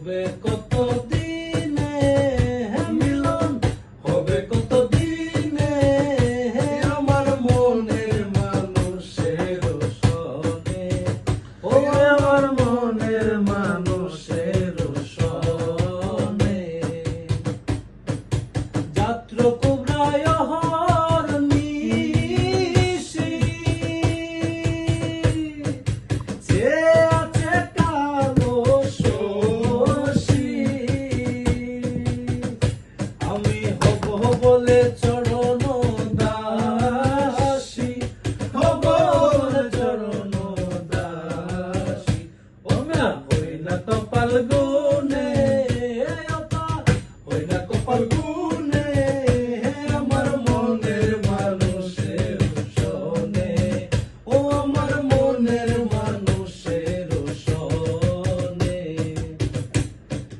হবে কত দিনে মিলন, হবে কত দিনে আমার মনের মানুষের সনে, ও আমার মনের মানুষের সনে। যাত্র কুবরায় হরনিশি, যে আছে কালো শশী, আমি হব বলে চরণ দাসী, হব বলে চরণ দাসী। ও মা হই না কপাল গো